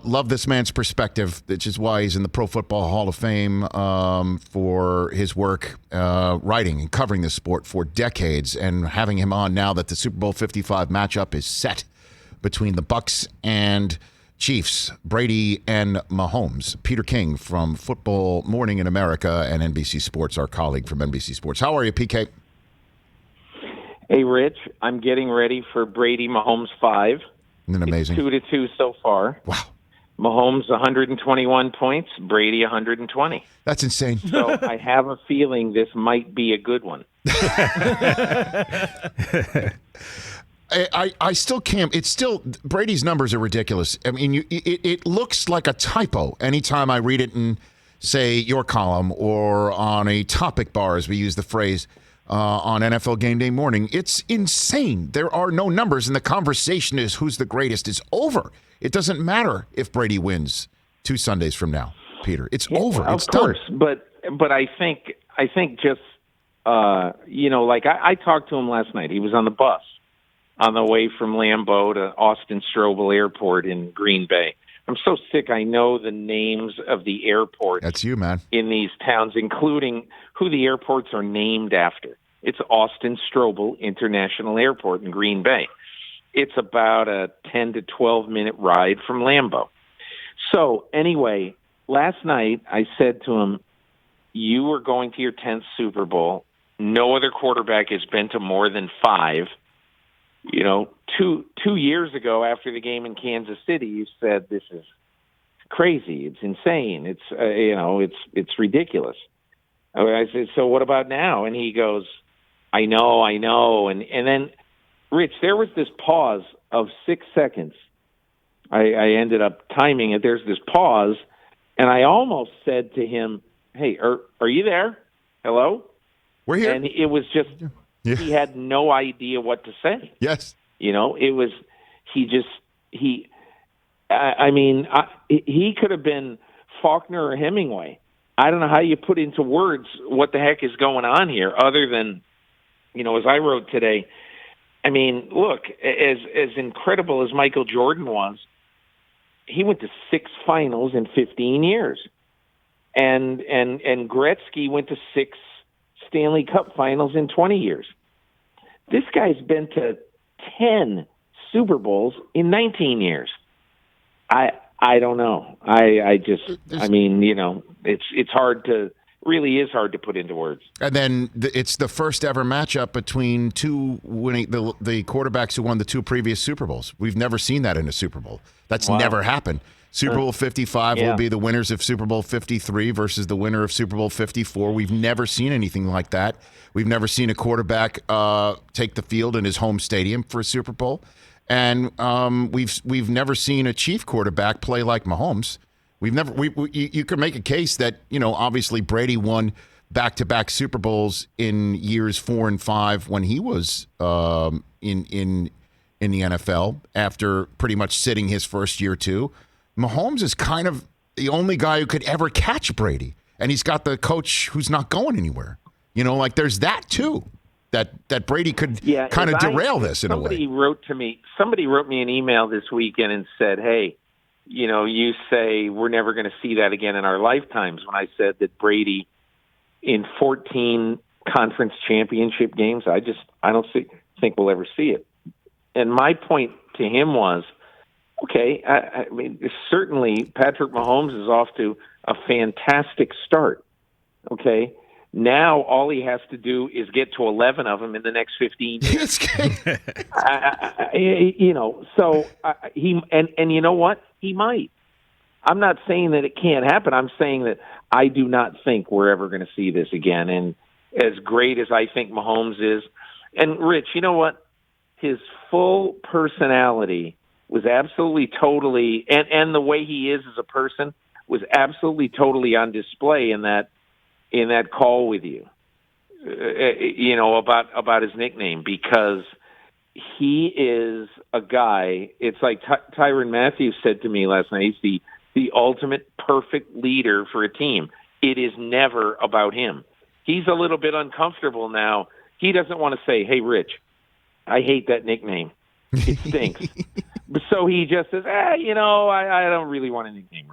Love this man's perspective, which is why he's in the Pro Football Hall of Fame for his work writing and covering this sport for decades, and having him on now that the Super Bowl 55 matchup is set between the Bucs and Chiefs, Brady and Mahomes. Peter King from Football Morning in America and NBC Sports, our colleague from NBC Sports. How are you, PK? Hey, Rich. I'm getting ready for Brady Mahomes 5. Isn't it amazing? It's 2-2 so far. Wow. Mahomes 121 points, Brady 120. That's insane. So I have a feeling this might be a good one. I still can't. It's still, Brady's numbers are ridiculous. I mean, it looks like a typo anytime I read it in, say, your column or on a topic bar, as we use the phrase, on NFL Game Day Morning. It's insane. There are no numbers, and the conversation is who's the greatest is over. It doesn't matter if Brady wins 2 Sundays from now, Peter. It's over. It's done. Of course, but I think just like I talked to him last night. He was on the bus on the way from Lambeau to Austin Strobel Airport in Green Bay. I'm so sick. I know the names of the airports. That's you, man. In these towns, including who the airports are named after. It's Austin Strobel International Airport in Green Bay. It's about a 10 to 12 minute ride from Lambeau. So anyway, last night I said to him, you are going to your 10th Super Bowl. No other quarterback has been to more than 5. You know, two years ago after the game in Kansas City, you said this is crazy. It's insane. It's it's ridiculous. I said, so what about now? And he goes, I know. And then, Rich, there was this pause of 6 seconds. I ended up timing it. There's this pause, and I almost said to him, hey, are you there? Hello? We're here. And it was just, he had no idea what to say. Yes. You know, it was, he could have been Faulkner or Hemingway. I don't know how you put into words what the heck is going on here other than, as I wrote today, I mean, look, as incredible as Michael Jordan was, he went to 6 finals in 15 years. And Gretzky went to 6 Stanley Cup finals in 20 years. This guy's been to 10 Super Bowls in 19 years. I don't know. It's hard to, really is hard to put into words. And then it's the first ever matchup between the quarterbacks who won the 2 previous Super Bowls. We've never seen that in a Super Bowl. That's never happened. Super Bowl 55 will be the winners of Super Bowl 53 versus the winner of Super Bowl 54. We've never seen anything like that. We've never seen a quarterback take the field in his home stadium for a Super Bowl. And we've never seen a Chief quarterback play like Mahomes. You could make a case that, obviously Brady won back-to-back Super Bowls in years 4 and 5 when he was in the NFL after pretty much sitting his first year too. Mahomes is kind of the only guy who could ever catch Brady, and he's got the coach who's not going anywhere. There's that too. That Brady could kind of derail this in a way. Somebody wrote me an email this weekend and said, hey, you say we're never going to see that again in our lifetimes, when I said that Brady in 14 conference championship games, I don't think we'll ever see it. And my point to him was, okay, I mean, certainly Patrick Mahomes is off to a fantastic start. Okay. Now all he has to do is get to 11 of them in the next 15 years. And you know what? He might. I'm not saying that it can't happen. I'm saying that I do not think we're ever going to see this again. And as great as I think Mahomes is, and Rich, you know what? His full personality was absolutely totally, and the way he is as a person was absolutely totally on display in that call with you, about his nickname, because he is a guy. It's like Tyrann Mathieu said to me last night. He's the ultimate perfect leader for a team. It is never about him. He's a little bit uncomfortable now. He doesn't want to say, hey, Rich, I hate that nickname. It stinks. So he just says, I don't really want a nickname.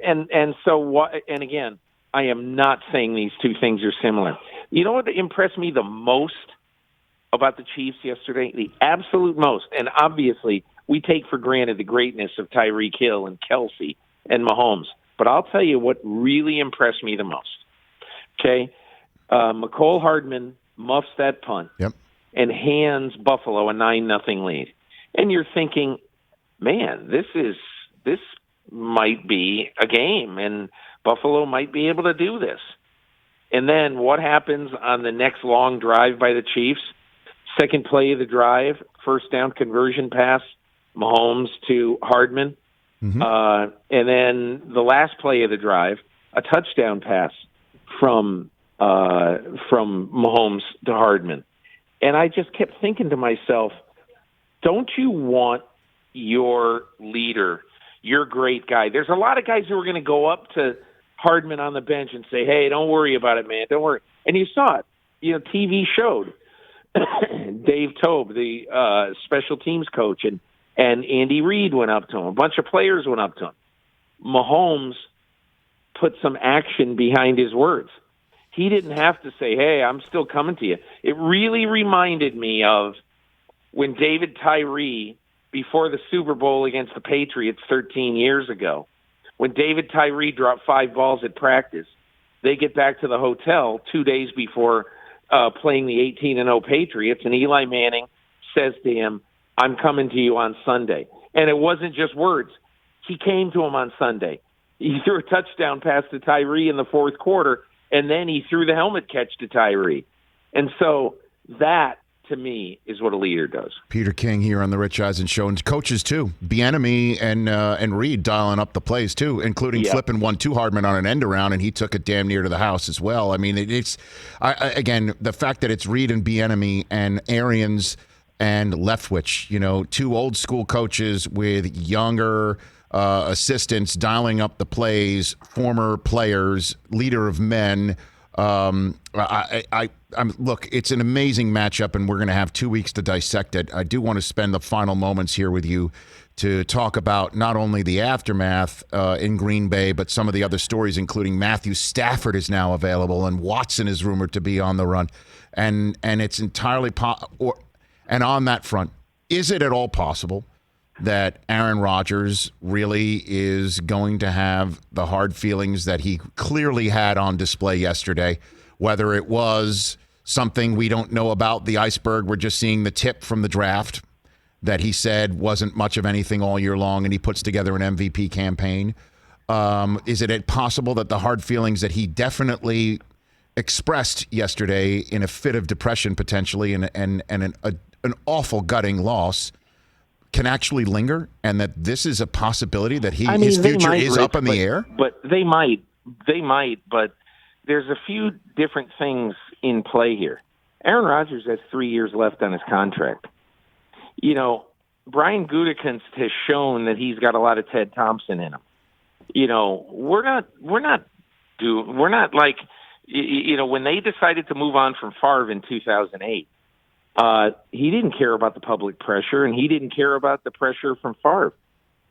And so what? And again, I am not saying these two things are similar. You know what impressed me the most about the Chiefs yesterday? The absolute most. And obviously, we take for granted the greatness of Tyreek Hill and Kelsey and Mahomes. But I'll tell you what really impressed me the most. Okay? McCole Hardman muffs that punt and hands Buffalo a 9-0 lead. And you're thinking, man, this might be a game, and Buffalo might be able to do this. And then what happens on the next long drive by the Chiefs? Second play of the drive, first down conversion pass, Mahomes to Hardman. Mm-hmm. And then the last play of the drive, a touchdown pass from Mahomes to Hardman. And I just kept thinking to myself, don't you want your leader, your great guy? There's a lot of guys who are going to go up to Hardman on the bench and say, hey, don't worry about it, man. Don't worry. And you saw it. TV showed. Dave Tobe, the special teams coach, and Andy Reid went up to him. A bunch of players went up to him. Mahomes put some action behind his words. He didn't have to say, hey, I'm still coming to you. It really reminded me of when David Tyree, before the Super Bowl against the Patriots 13 years ago, when David Tyree dropped 5 balls at practice, they get back to the hotel 2 days before playing the 18-0 Patriots, and Eli Manning says to him, I'm coming to you on Sunday. And it wasn't just words. He came to him on Sunday. He threw a touchdown pass to Tyree in the fourth quarter, and then he threw the helmet catch to Tyree. And so that, to me, is what a leader does. Peter King here on the Rich Eisen Show, and coaches too. Bieniemy and Reed dialing up the plays too, including flipping one to Hardman on an end around, and he took it damn near to the house as well. I mean, again, the fact that it's Reed and Bieniemy and Arians and Leftwich, two old school coaches with younger assistants dialing up the plays, former players, leader of men. Look, it's an amazing matchup, and we're going to have 2 weeks to dissect it. I do want to spend the final moments here with you to talk about not only the aftermath in Green Bay, but some of the other stories, including Matthew Stafford is now available, and Watson is rumored to be on the run, and it's entirely and on that front, is it at all possible that Aaron Rodgers really is going to have the hard feelings that he clearly had on display yesterday, whether it was something we don't know about, the iceberg, we're just seeing the tip from the draft that he said wasn't much of anything all year long, and he puts together an MVP campaign. Is it possible that the hard feelings that he definitely expressed yesterday in a fit of depression potentially and an awful gutting loss can actually linger, and that this is a possibility that his future is up in the air? But they might, but there's a few different things in play here. Aaron Rodgers has 3 years left on his contract. Brian Gutekunst has shown that he's got a lot of Ted Thompson in him. We're not like, when they decided to move on from Favre in 2008, he didn't care about the public pressure, and he didn't care about the pressure from Favre.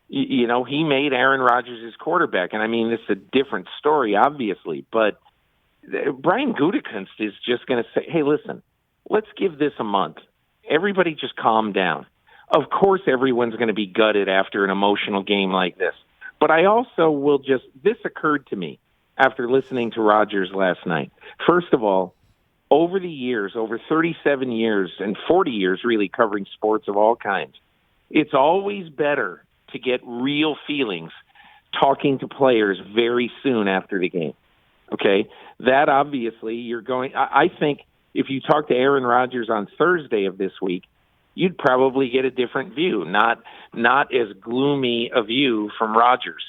He made Aaron Rodgers his quarterback. And I mean, it's a different story, obviously, but Brian Gutekunst is just going to say, hey, listen, let's give this a month. Everybody just calm down. Of course, everyone's going to be gutted after an emotional game like this. But I also this occurred to me after listening to Rodgers last night. First of all, over the years, over 37 years and 40 years really covering sports of all kinds, it's always better to get real feelings talking to players very soon after the game. Okay? That obviously I think if you talk to Aaron Rodgers on Thursday of this week, you'd probably get a different view, not as gloomy a view from Rodgers.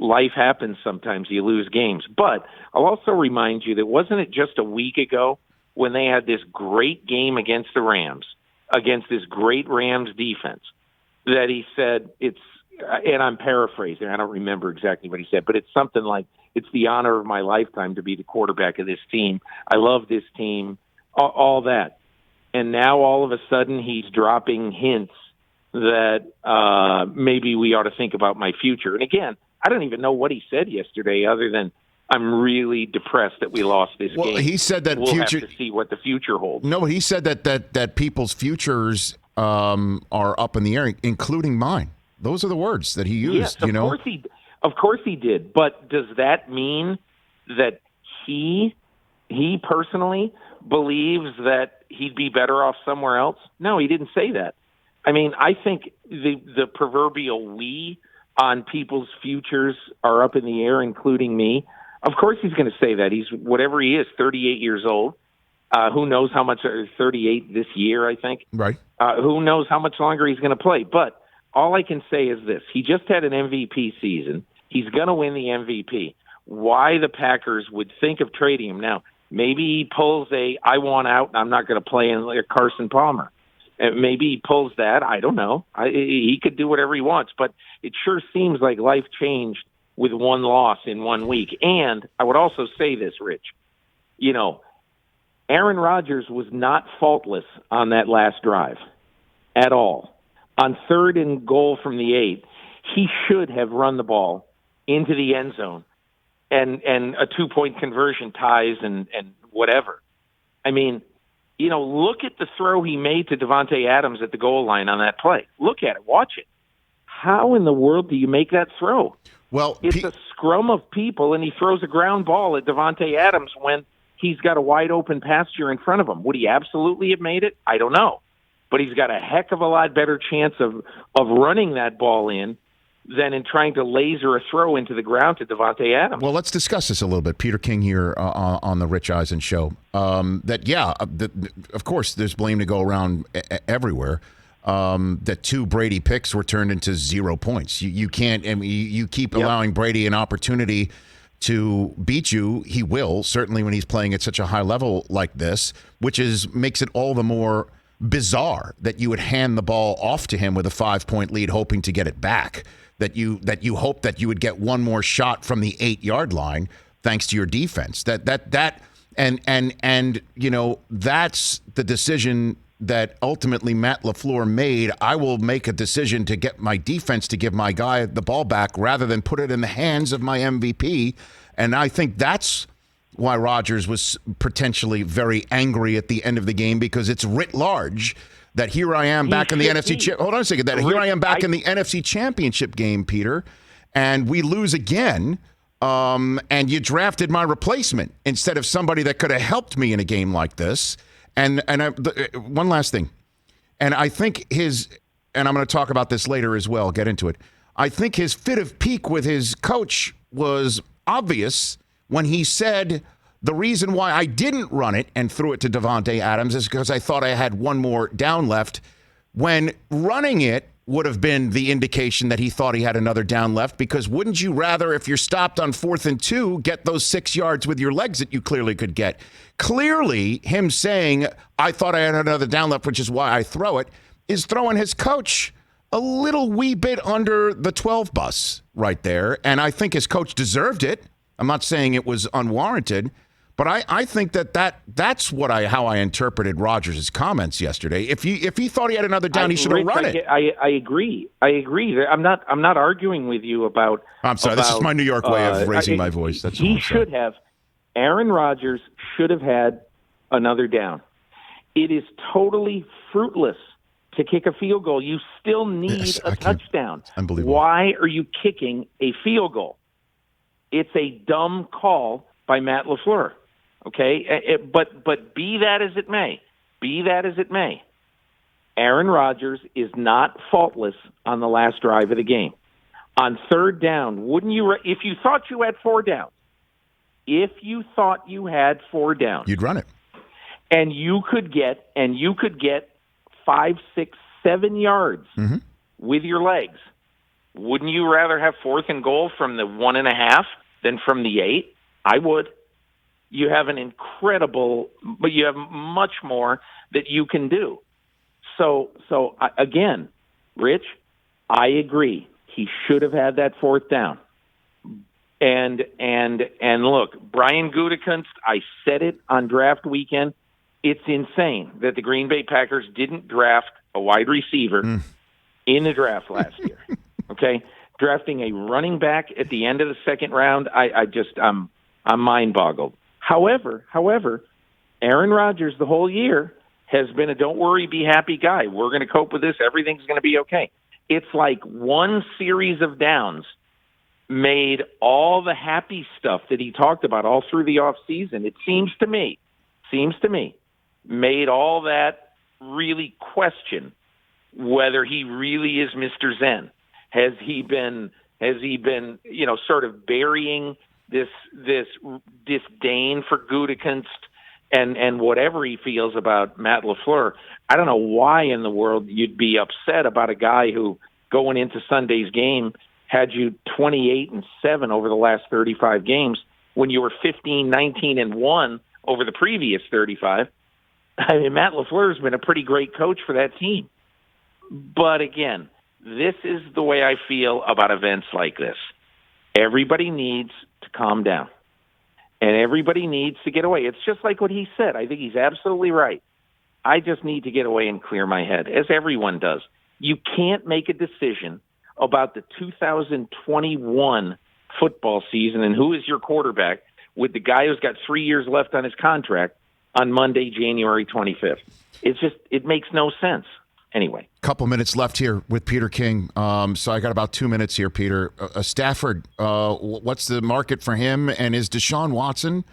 Life happens sometimes. You lose games. But I'll also remind you that wasn't it just a week ago when they had this great game against the Rams, against this great Rams defense, that he said and I'm paraphrasing, I don't remember exactly what he said, but it's something like, it's the honor of my lifetime to be the quarterback of this team. I love this team, all that. And now all of a sudden he's dropping hints that maybe we ought to think about my future. And again, I don't even know what he said yesterday other than I'm really depressed that we lost this game. Well, he said that we'll have to see what the future holds. No, he said that people's futures are up in the air, including mine. Those are the words that he used. Yes, of course he did. But does that mean that he personally believes that he'd be better off somewhere else? No, he didn't say that. I mean, I think the proverbial we on people's futures are up in the air, including me. Of course he's going to say that. He's whatever he is, 38 years old. Who knows how much, 38 this year, I think. Right. Who knows how much longer he's going to play. But all I can say is this. He just had an MVP season. He's going to win the MVP. Why the Packers would think of trading him now? Maybe he pulls I want out and I'm not going to play in like Carson Palmer. Maybe he pulls that. I don't know. He could do whatever he wants. But it sure seems like life changed with one loss in 1 week. And I would also say this, Rich. Aaron Rodgers was not faultless on that last drive at all. On 3rd and goal from the 8, he should have run the ball into the end zone and a 2-point conversion ties and whatever. I mean, look at the throw he made to Davante Adams at the goal line on that play. Look at it. Watch it. How in the world do you make that throw? Well, it's a scrum of people, and he throws a ground ball at Davante Adams when he's got a wide-open pasture in front of him. Would he absolutely have made it? I don't know. But he's got a heck of a lot better chance of running that ball in than in trying to laser a throw into the ground to Davante Adams. Well, let's discuss this a little bit. Peter King here on the Rich Eisen Show. Of course, there's blame to go around everywhere. That 2 Brady picks were turned into 0 points. You can't. I mean, you keep allowing Brady an opportunity to beat you. He will, certainly when he's playing at such a high level like this, which makes it all the more bizarre that you would hand the ball off to him with a 5-point lead, hoping to get it back. That you hope that you would get one more shot from the 8-yard line thanks to your defense. That's the decision that ultimately Matt LaFleur made. I will make a decision to get my defense to give my guy the ball back rather than put it in the hands of my MVP. And I think that's why Rodgers was potentially very angry at the end of the game, because it's writ large that here I am back in the NFC. Hold on a second. Here I am back in the NFC Championship game, Peter, and we lose again. And you drafted my replacement instead of somebody that could have helped me in a game like this. And one last thing, and I think and I'm going to talk about this later as well. Get into it. I think his fit of pique with his coach was obvious when he said, the reason why I didn't run it and threw it to Davante Adams is because I thought I had one more down left, when running it would have been the indication that he thought he had another down left, because wouldn't you rather, if you're stopped on 4th and 2, get those 6 yards with your legs that you clearly could get? Clearly, him saying, I thought I had another down left, which is why I throw it, is throwing his coach a little wee bit under the 12 bus right there. And I think his coach deserved it. I'm not saying it was unwarranted, but I think that's how I interpreted Rodgers' comments yesterday. If he thought he had another down, he should have run it. I agree. I'm not arguing with you about. I'm sorry. This is my New York way of raising my voice. That's he should have. Aaron Rodgers should have had another down. It is totally fruitless to kick a field goal. You still need a touchdown. Unbelievable. Why are you kicking a field goal? It's a dumb call by Matt LaFleur. Okay, but be that as it may, Aaron Rodgers is not faultless on the last drive of the game. On 3rd down, wouldn't you? If you thought you had 4 downs, you'd run it, and you could get 5, 6, 7 yards with your legs. Wouldn't you rather have 4th and goal from the 1.5 than from the 8? I would. You have but you have much more that you can do. So again, Rich, I agree. He should have had that 4th down. And look, Brian Gutekunst, I said it on draft weekend. It's insane that the Green Bay Packers didn't draft a wide receiver in the draft last year. Okay, drafting a running back at the end of the second round, I'm mind-boggled. However, Aaron Rodgers the whole year has been a don't worry, be happy guy. We're going to cope with this. Everything's going to be okay. It's like one series of downs made all the happy stuff that he talked about all through the offseason, it seems to me, made all that really question whether he really is Mr. Zen. Has he been, sort of burying this disdain for Gutekunst and whatever he feels about Matt LaFleur? I don't know why in the world you'd be upset about a guy who, going into Sunday's game, had you 28-7 over the last 35 games when you were 15-19-1 over the previous 35. I mean, Matt LaFleur's been a pretty great coach for that team. But again, this is the way I feel about events like this. Everybody needs to calm down. And everybody needs to get away. It's just like what he said. I think he's absolutely right. I just need to get away and clear my head, as everyone does. You can't make a decision about the 2021 football season and who is your quarterback with the guy who's got 3 years left on his contract on Monday, January 25th. It makes no sense. Anyway. Couple minutes left here with Peter King. So I got about 2 minutes here, Peter. Stafford, what's the market for him? And is Deshaun Watson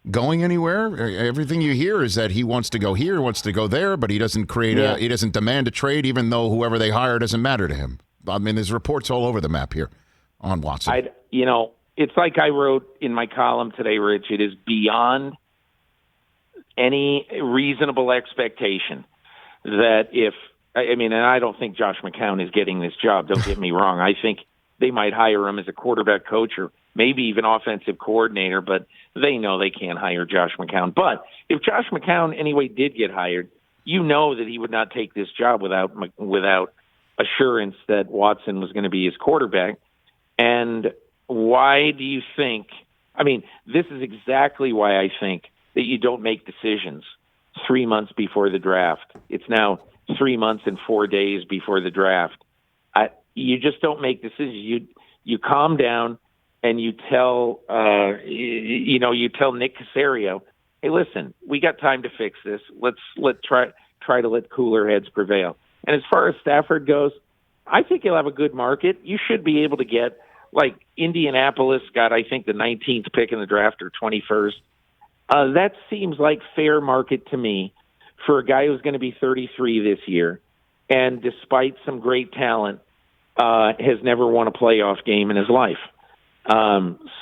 going anywhere? Everything you hear is that he wants to go here, wants to go there, but he doesn't he doesn't demand a trade, even though whoever they hire doesn't matter to him. I mean, there's reports all over the map here on Watson. It's like I wrote in my column today, Rich. It is beyond any reasonable expectation that and I don't think Josh McCown is getting this job. Don't get me wrong. I think they might hire him as a quarterback coach or maybe even offensive coordinator, but they know they can't hire Josh McCown. But if Josh McCown anyway did get hired, you know that he would not take this job without assurance that Watson was going to be his quarterback. And why do you think – I mean, this is exactly why I think that you don't make decisions 3 months before the draft. It's now 3 months and 4 days before the draft. You just don't make decisions. You calm down and you tell Nick Caserio, hey, listen, we got time to fix this. Let's try to let cooler heads prevail. And as far as Stafford goes, I think he'll have a good market. You should be able to get, like Indianapolis got, I think, the 19th pick in the draft or 21st. That seems like fair market to me for a guy who's going to be 33 this year, and despite some great talent, has never won a playoff game in his life.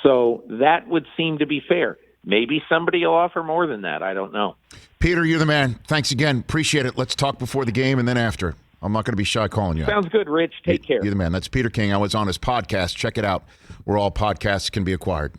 So that would seem to be fair. Maybe somebody will offer more than that. I don't know. Peter, you're the man. Thanks again. Appreciate it. Let's talk before the game and then after. I'm not going to be shy calling you. Sounds good, Rich. Take care. You're the man. That's Peter King. I was on his podcast. Check it out where all podcasts can be acquired.